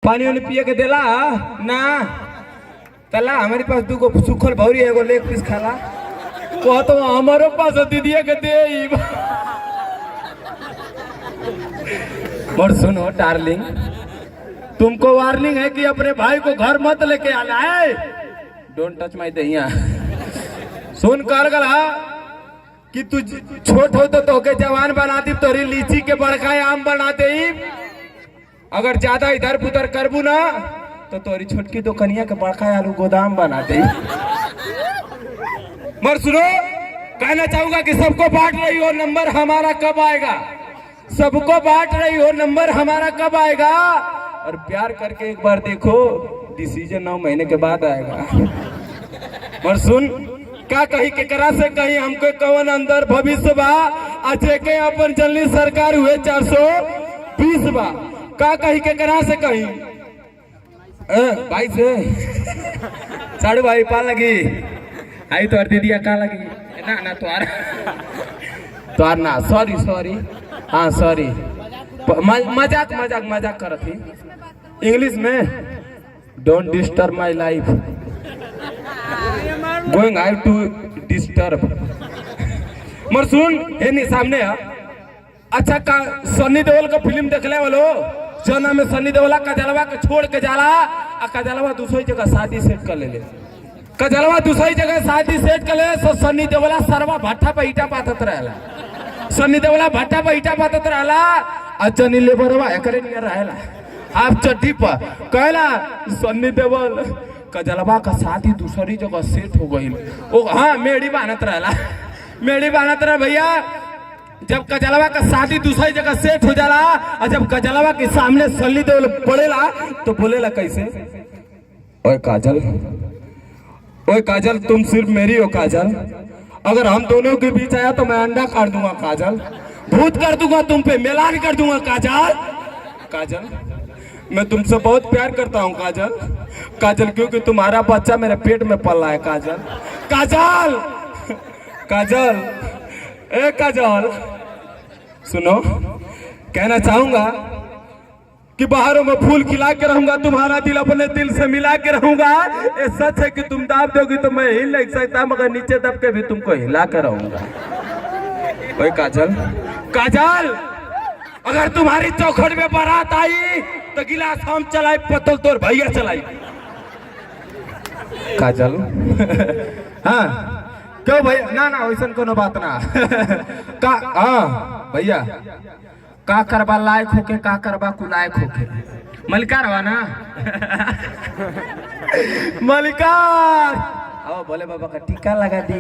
पानी वानी पिए के देला ना तला हमारे पास दूगो सुखल भौरी एगो लेग पीस खाला को तो हमारे पास दीदिया के दे और सुनो डार्लिंग, तुमको वार्निंग है कि अपने भाई को घर मत लेके आना है। Don't touch my Dahiya. सुन कर गला कि तू छोट हो तो तोके जवान बनाती तोरी लीची के बड़का आम बनाते ही। अगर ज्यादा इधर उधर करबू ना तो तोरी छोटकी तो कनिया के बड़का आलू गोदाम बनाते ही। मगर सुनो, कहना चाहूंगा कि सबको बांट रही हो, नंबर हमारा कब आएगा? सबको बांट रही हो, नंबर हमारा कब आएगा? और प्यार करके एक बार देखो, डिसीजन 9 महीने के बाद आएगा। और सुन, क्या कही केकरा से कही हमको कवन अंदर भविष्य बा, अच्छे के अपन जल्दी सरकार हुए 420 बा। का कही केकरा से कही भाई से साड़ू भाई पा लगी आई तो दीदिया का लगी ना ना तो ना सॉरी हाँ सॉरी मजाक मजाक मजाक कर थी इंग्लिश में। Don't disturb my life, going I to disturb. मर सुन ये नहीं सामने है। अच्छा का सन्नी देओल का फिल्म देखले वालो जना में सन्नी देओला कजलवा के छोड़ के जाला आ कजलवा दूसरी जगह शादी सेट कर ले। कजलवा दूसरी जगह शादी सेट कर ले तो सन्नी देओला सरवा भट्टा पे ईटा पातत रहला। सन्नी देओला भट्टा पे ईटा पातत रहला अच्छा नी लेबरवा एकरे नियर रहला आप चट्टी पर कहला सन्नी देओल कजलवा का शादी दूसरी जगह सेट हो गई। ओ हाँ मेड़ी बानत रहला, मेड़ी बानत रह भैया। जब कजलवा का शादी दूसरी जगह सेट हो जाला और जब कजलवा के सामने सन्नी देओल पड़ेला तो बोलेला कैसे, ओए काजल तुम सिर्फ मेरी हो काजल, अगर हम दोनों के बीच आया तो मैं अंडा काट दूंगा काजल, भूत कर दूंगा तुम पे, मेलान कर दूंगा काजल मैं तुमसे बहुत प्यार करता हूँ काजल क्योंकि तुम्हारा बच्चा मेरे पेट में पल रहा है काजल ए काजल। सुनो, कहना चाहूंगा कि बाहरों में फूल खिला के रहूंगा, तुम्हारा दिल अपने दिल से मिला के रहूंगा। ये सच है कि तुम दाब दोगी तो मैं हिल नहीं सकता, मगर नीचे दब के भी तुमको हिला के रहूंगा। ओए काजल अगर तुम्हारी चौखट में बारात आई तो गिलास हम चलाई, पतल तोर भैया चलाई। काजल हाँ क्यों भैया? ना वैसा कोनो बात ना का हाँ भैया का करबा लायक होके का करबा कुलायक होके मलिकार हुआ ना मलिकार आओ बोले बाबा का टीका लगा दी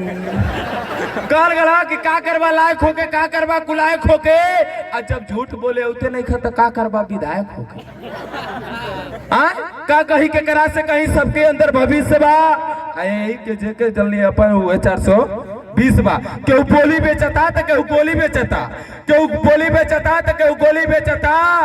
कर गला कि का करबा लायक होके का करबा कुलायक होके। और जब झूठ बोले उते नहीं खा तो का करबा विधायक होके। का कही के करा से कहीं सबके अंदर भविष्य बा आई के जेके जल्दी अपन हुए 420 बा। केहू बोली बेचता तो केहू गोली बेचता, केहू बोली बेचता तो केहू गोली बेचता।